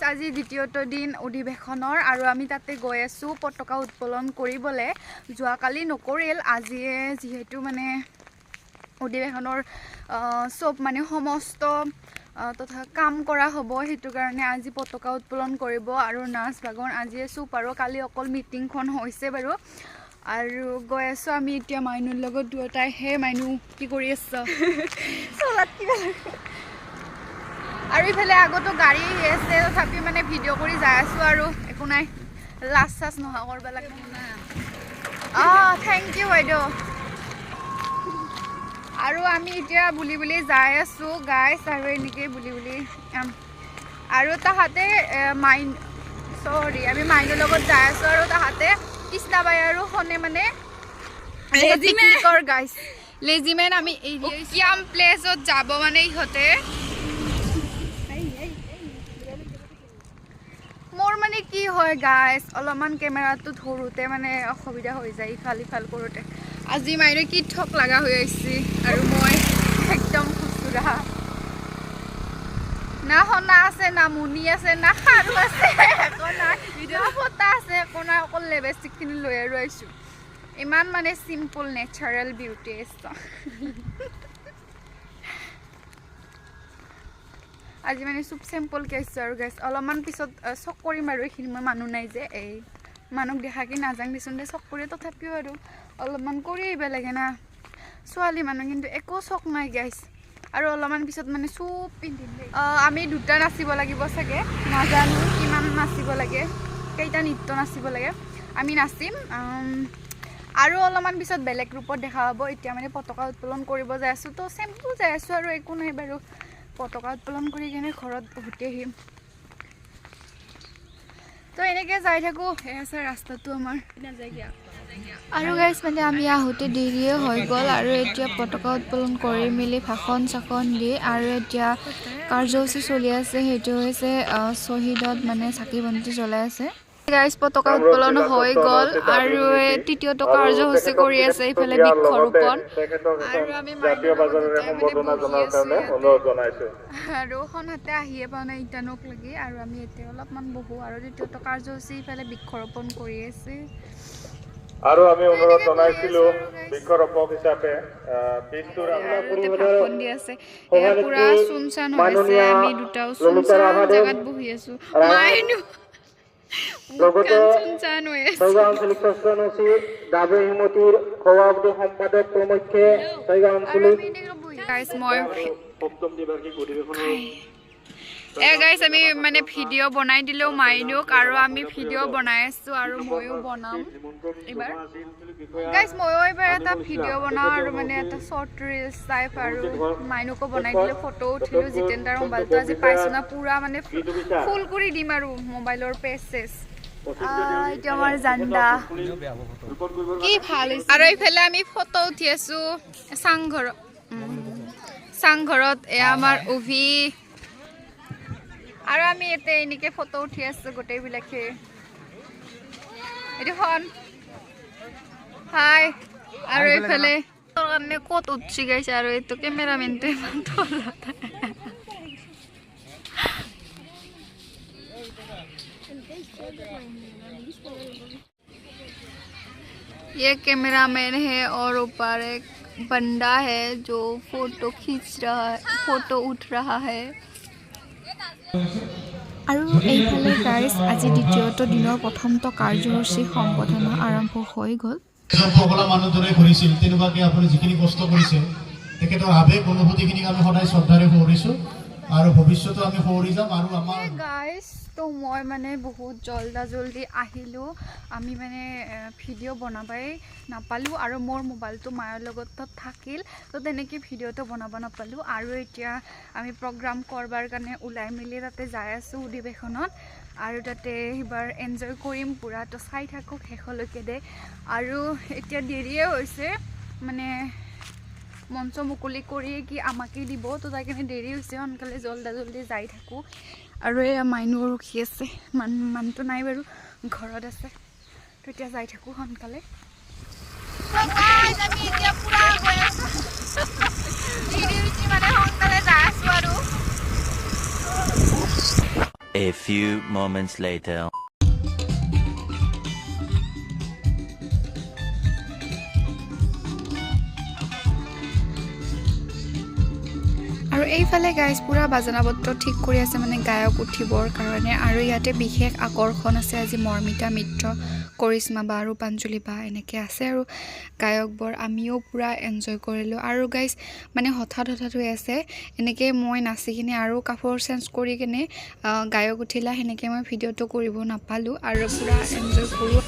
আজি দ্বিতীয়টো দিন অধিবেশনৰ আৰু আমি তাতে গৈ আছো পতাকা উত্তোলন কৰিবলৈ যোৱাকালি নকৰিল আজিয়ে যেহেতু মানে অধিবেশনৰ সব মানে সমস্ত তথা কাম কৰা হ'ব হেতু কাৰণে আজি পতাকা উত্তোলন কৰিব আৰু নাচ বাগন আজি সব আৰু কালি অকল মিটিংখন হৈছে বাৰু আৰু গৈ আছো আমি এতিয়া মাইনুৰ লগত দুটাই হে মাইনু কি কৰি আছ চলাত কি আৰু ইফালে আগতো গাড়ী আছে তথাপি মানে ভিডিঅ' কৰি যাই আছো আৰু একো নাই লাজ চাজ নোহোৱা কৰিব লাগে থেংক ইউ বাইদেউ আৰু আমি এতিয়া বুলি যাই আছো গাইছ আৰু এনেকৈ বুলি আৰু তাহাঁতে আমি মাইনুৰ লগত যাই আছো আৰু তাহাঁতে কৃষ্ণাবাই আৰু হনে মানে পিকনিকৰ গাইছ লেজিমেন আমি কিয়াম প্লেছত যাব মানে ইহঁতে মোৰ মানে কি হয় গাইছ অলপমান কেমেৰাটো ধৰোতে মানে অসুবিধা হৈ যায় ইফাল কৰোতে আজি মাইৰে কি ঠক লগা হৈ আছে আৰু মই একদম খুচুৰা না হনা আছে না মুনি আছে না খাৰু আছে একো নাই ফটা আছে একো নাই অকল লিপষ্টিকখিনি লৈ আৰু আহিছোঁ ইমান মানে চিম্পল নেচাৰেল বিউটি আছে আজি মানে চুপ চিম্পলকৈ আহিছোঁ আৰু গাইছ অলপমান পিছত চক কৰিম আৰু এইখিনি মই মানুহ নাই যে এই মানুহক দেখাকে নাজাং দিচোন দে চক কৰি তথাপিও আৰু অলপমান কৰি আহিব লাগে না ছোৱালী মানুহ কিন্তু একো চক নাই গাইছ আৰু অলপমান পিছত মানে চুপ পিন্ধিম আমি দুটা নাচিব লাগিব চাগে নাজানো কিমান নাচিব লাগে কেইটা নৃত্য নাচিব লাগে আমি নাচিম আৰু অলপমান পিছত বেলেগ ৰূপত দেখা হ'ব এতিয়া মানে পতাকা উত্তোলন কৰিব যাই আছোঁ তো চিম্পল যাই আছোঁ আৰু একো নাই বাৰু পতাকা উত্তোলন কৰি কিনে ঘৰত উভতি আহিম তো এনেকৈ যাই থাকোঁ এয়া আছে ৰাস্তাটো আমাৰ আৰু গাইছ মানে আমি আহোঁতে দেৰিয়ে হৈ গ'ল আৰু এতিয়া পতাকা উত্তোলন কৰি মেলি ভাষণ চাখন দি আৰু এতিয়া কাৰ্যসূচী চলি আছে সেইটো হৈছে শ্বহীদত মানে চাকি বন্তি জ্বলাই আছে গাইছ পতাকা উত্তোলন হৈ গ'ল আৰু তৃতীয়টো কাৰ্যসূচী কৰি আছে ইফালে বৃক্ষৰোপণ আৰু আমি আৰু সনহাতে আহিয়ে পোৱা নাই ইটানক লাগি আৰু আমি এতিয়া অলপমান বহোঁ আৰু তৃতীয়টো কাৰ্যসূচী ইফালে বৃক্ষৰোপণ কৰি আছে আৰু আমি অনুৰোধ জনাইছিলো বৃক্ষৰোপক হিচাপে ভাষণ দি আছে পুৰা চুনচান হৈছে আমি দুটাও চুনচান জেগাত বহি আছো মাইনু চুনচান হৈ আছে আঞ্চলিক স্বাস্থ্য দাবী হিমতিৰ সভাপতি সম্পাদক প্ৰমুখ্যে আঞ্চলিক মই গাইছ আমি মানে ভিডিঅ' বনাই দিলেও মাইনুক আৰু আমি ভিডিঅ' বনাই আছোঁ আৰু ময়ো বনাম এইবাৰ গাইছ ময়ো এইবাৰ এটা ভিডিঅ' বনাওঁ আৰু মানে এটা শ্বৰ্ট ৰিলছ টাইপ আৰু মাইনুকো বনাই দিলোঁ ফটো উঠিলোঁ জিতেন্দ্ৰৰ মোবাইলটো আজি পাইছোঁ না পূৰা মানে ফুল কৰি দিম আৰু মোবাইলৰ পেজ এতিয়া আমাৰ জান্দা কি ভাল আৰু এইফালে আমি ফটো উঠি আছোঁ চাংঘৰত এয়া আমাৰ উভি আৰু আমি ইয়াতে এনেকৈ ফটো উঠি আছোঁ গোটেইবিলাকে এইখন হাই আৰু এইফালে কাৰণে ক'ত উঠি গাইছে আৰু এইটো কেমেৰামেনটো ইমান তলত ये कैमरामैन है और ऊपर एक बंदा है जो फोटो खींच रहा है फोटो उठ रहा है আৰু এইফালে গাইছ আজি দ্বিতীয়টো দিনৰ প্ৰথমটো কাৰ্যসূচী সম্বোধনা আৰম্ভ হৈ গ'ল সকলো মানুহ দৰে কৰিছিল তেনেকুৱাকৈ আপুনি যিখিনি কষ্ট কৰিছে তেখেতৰ আৱেগ অনুভূতিখিনিক আমি সদায় শ্ৰদ্ধাৰে সোঁৱৰিছোঁ আৰু ভৱিষ্যতো আমি সোঁৱৰি যাম আৰু আমাৰ গাইছ তো মই মানে বহুত জল্দি আহিলোঁ আমি মানে ভিডিঅ' বনাবই নাপালোঁ আৰু মোৰ মোবাইলটো মাৰ লগত থাকিল তো তেনেকৈ ভিডিঅ'টো বনাব নাপালোঁ আৰু এতিয়া আমি প্ৰগ্ৰাম কৰবাৰ কাৰণে ওলাই মেলি তাতে যাই আছোঁ অধিৱেশনত আৰু তাতে এইবাৰ এনজয় কৰিম পূৰা তো চাই থাকক শেষলৈকে দে আৰু এতিয়া দেৰিয়ে হৈছে মানে মঞ্চ মুকলি কৰিয়ে কি আমাকে দিব তো তাৰ কাৰণে দেৰি হৈছে সোনকালে জল্দি যাই থাকোঁ আৰু এয়া মাইনু ৰখি আছে মানুহটো নাই বাৰু ঘৰত আছে তো এতিয়া যাই থাকোঁ সোনকালে A A few moments later. আৰু এইফালে গাইজ পুৰা বাজনা পত্ৰ ঠিক কৰি আছে মানে গায়ক উঠিবৰ কাৰণে আৰু ইয়াতে বিশেষ আকৰ্ষণ আছে আজি মৰ্মিতা মিত্ৰ কৰিশ্মা বা আৰু পাঞ্জলি বা এনেকৈ আছে আৰু গায়কবোৰ আমিও পুৰা এনজয় কৰিলোঁ আৰু গাইজ মানে হঠাৎ হৈ আছে এনেকৈ মই নাচি কিনে আৰু কাপোৰ চেঞ্জ কৰি কিনে গায়ক উঠিলা সেনেকৈ মই ভিডিঅ'টো কৰিব নাপালোঁ আৰু পুৰা এনজয় কৰোঁ